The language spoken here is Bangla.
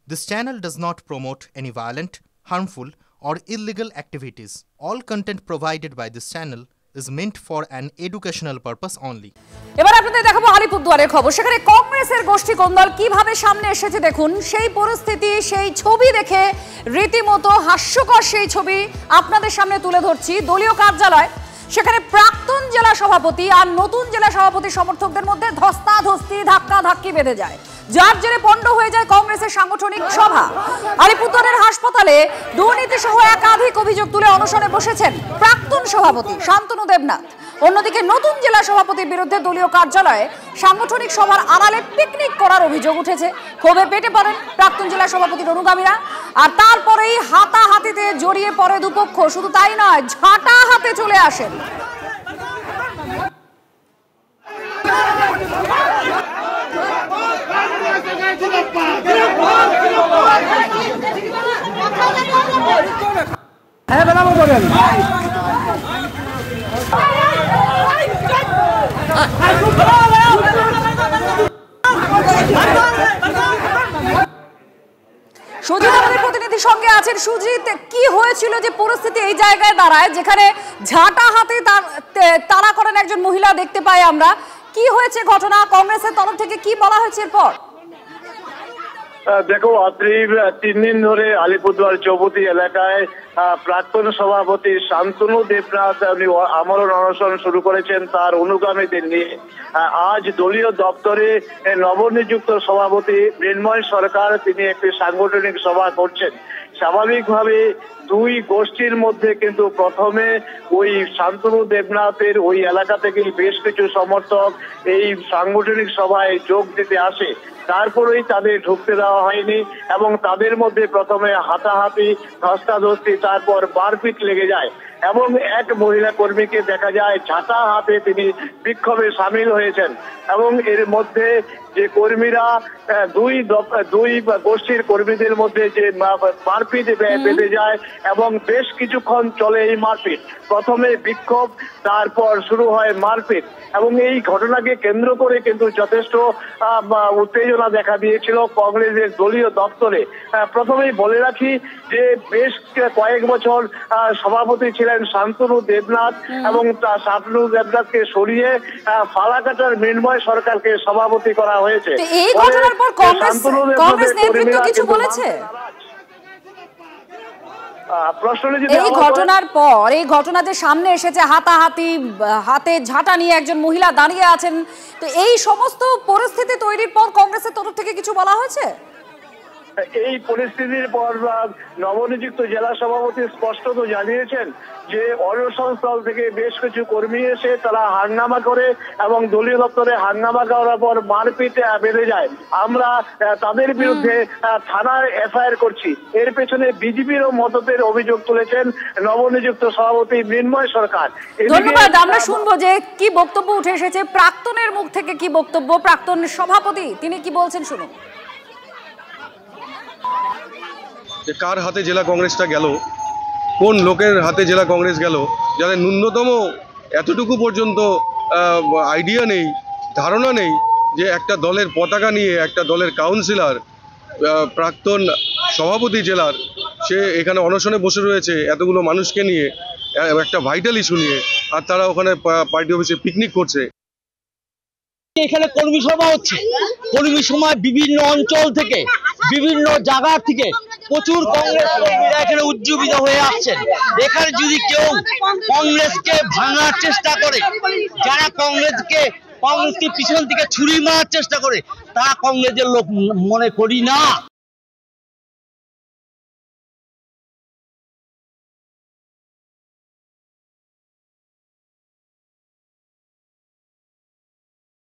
This channel does not promote any violent, harmful, or illegal activities. All content provided by this channel is meant for an educational purpose only. এবার আপনাদের দেখাবো আলিপুরদুয়ারের খবর। সেখানে কংগ্রেসের গোষ্ঠী কোন্দল কিভাবে সামনে এসেছে দেখুন। সেই পরিস্থিতি, সেই ছবি দেখে রীতিমতো হাস্যকর সেই ছবি আপনাদের সামনে তুলে ধরছি। দলীয় কার্যালয়, সেখানে প্রাক্তন জেলা সভাপতি আর নতুন জেলা সভাপতি সমর্থকদের মধ্যে ধস্তাধস্তি, ধাক্কাধাক্কি বেঁধে যায়, যার জেরে পণ্ড হয়ে যায় কংগ্রেসের সাংগঠনিক সভা। আলিপুরদুয়ারের হাসপাতালে দুর্নীতি সহ একাধিক অভিযোগ তুলে অনশনে বসেছেন প্রাক্তন সভাপতি শান্তনু দেবনাথ। অন্যদিকে নতুন জেলা সভাপতির বিরুদ্ধে দলীয় কার্যালয়ে সাংগঠনিক সভার আড়ালে পিকনিক করার অভিযোগ উঠেছে। ক্ষোভে পেটে পড়েন প্রাক্তন জেলা সভাপতির অনুগামীরা, আর তারপরেই হাতাহাতিতে জড়িয়ে পড়ে দুপক্ষ। শুধু তাই নয়, ঝাঁটা হাতে চলে আসেন। সুজিত আমাদের প্রতিনিধির সঙ্গে আছেন। সুজিত, কি হয়েছিল যে পরিস্থিতি এই জায়গায় দাঁড়ায়, যেখানে ঝাঁটা হাতে তাড়া করেন একজন মহিলা দেখতে পাই আমরা? কি হয়েছে ঘটনা? কংগ্রেসের তরফ থেকে কি বলা হয়েছে এরপর? দেখো, আত্রি 3 দিন ধরে আলিপুরদুয়ার চৌপতি এলাকায় প্রাক্তন সভাপতি শান্তনু দেবনাথ উনি আমরণ অনশন শুরু করেছেন তার অনুগামীদের নিয়ে। আজ দলীয় দপ্তরে নবনিযুক্ত সভাপতি মৃন্ময় সরকার তিনি একটি সাংগঠনিক সভা করছেন। স্বাভাবিকভাবে দুই গোষ্ঠীর মধ্যে কিন্তু প্রথমে ওই শান্তনু দেবনাথের ওই এলাকা থেকে বেশ কিছু সমর্থক এই সাংগঠনিক সভায় যোগ দিতে আসে। তারপরেই তাদের ঢুকতে দেওয়া হয়নি এবং তাদের মধ্যে প্রথমে হাতাহাতি, ধস্তাধস্তি, তারপর মারপিট লেগে যায় এবং এক মহিলা কর্মীকে দেখা যায় ঝাঁটা হাতে তিনি বিক্ষোভে সামিল হয়েছেন। এবং এর মধ্যে যে কর্মীরা দুই গোষ্ঠীর কর্মীদের মধ্যে যে মারপিট বেঁধে যায় এবং বেশ কিছুক্ষণ চলে এই মারপিট। প্রথমে বিক্ষোভ, তারপর শুরু হয় মারপিট এবং এই ঘটনাকে কেন্দ্র করে কিন্তু যথেষ্ট উত্তেজনা দেখা দিয়েছিল কংগ্রেসের দলীয় দপ্তরে। প্রথমেই বলে রাখি যে বেশ কয়েক বছর সভাপতি ছিলেন শান্তনু দেবনাথ এবং শান্তনু দেবনাথকে সরিয়ে ফালাকাটার মৃন্ময় সরকারকে সভাপতি করা হয়েছে। এই ঘটনার পর কংগ্রেস নেতৃত্ব কিছু বলেছে? এই ঘটনার পর, এই ঘটনা যে সামনে এসেছে, হাতাহাতি, হাতে ঝাঁটা নিয়ে একজন মহিলা দাঁড়িয়ে আছেন, তো এই সমস্ত পরিস্থিতি তৈরির পর কংগ্রেসের তরফ থেকে কিছু বলা হয়েছে? এই পরিস্থিতির পর নবনিযুক্ত জেলা সভাপতি স্পষ্টত জানিয়েছেন যে অনশনস্থল থেকে বেশ কিছু কর্মী এসে তারা হাঙ্গামা করে এবং দলীয় দপ্তরে হাঙ্গামা করার পর মারপিট বেঁধে যায়। আমরা তাদের বিরুদ্ধে থানায় এফআইআর করছি। এর পেছনে বিজেপিরও মদতের অভিযোগ তুলেছেন নবনিযুক্ত সভাপতি মৃন্ময় সরকার। ধন্যবাদ। আমরা শুনবো যে কি বক্তব্য উঠে এসেছে প্রাক্তনের মুখ থেকে। কি বক্তব্য প্রাক্তন সভাপতি, তিনি কি বলছেন শুনুন। যে কার হাতে জেলা কংগ্রেসটা গেল, কোন লোকের হাতে জেলা কংগ্রেস গেল, যাদের ন্যূনতম এতটুকু পর্যন্ত আইডিয়া নেই, ধারণা নেই যে একটা দলের পতাকা নিয়ে একটা দলের কাউন্সিলর, প্রাক্তন সভাপতি জেলার, সে এখানে অনশনে বসে রয়েছে এতগুলো মানুষকে নিয়ে, একটা ভাইটাল ইস্যু নিয়ে, আর তারা ওখানে পার্টি অফিসে পিকনিক করছে। এখানে কর্মী সভা হচ্ছে। কর্মী সময় বিভিন্ন অঞ্চল থেকে, বিভিন্ন জায়গা থেকে প্রচুর কংগ্রেস কর্মীরা এখানে উজ্জীবিত হয়ে আসছেন। এখানে যদি কেউ কংগ্রেসকে ভাঙার চেষ্টা করে, যারা কংগ্রেসকে পিছন থেকে ছুরি মারার চেষ্টা করে, তারা কংগ্রেসের লোক মনে করি না।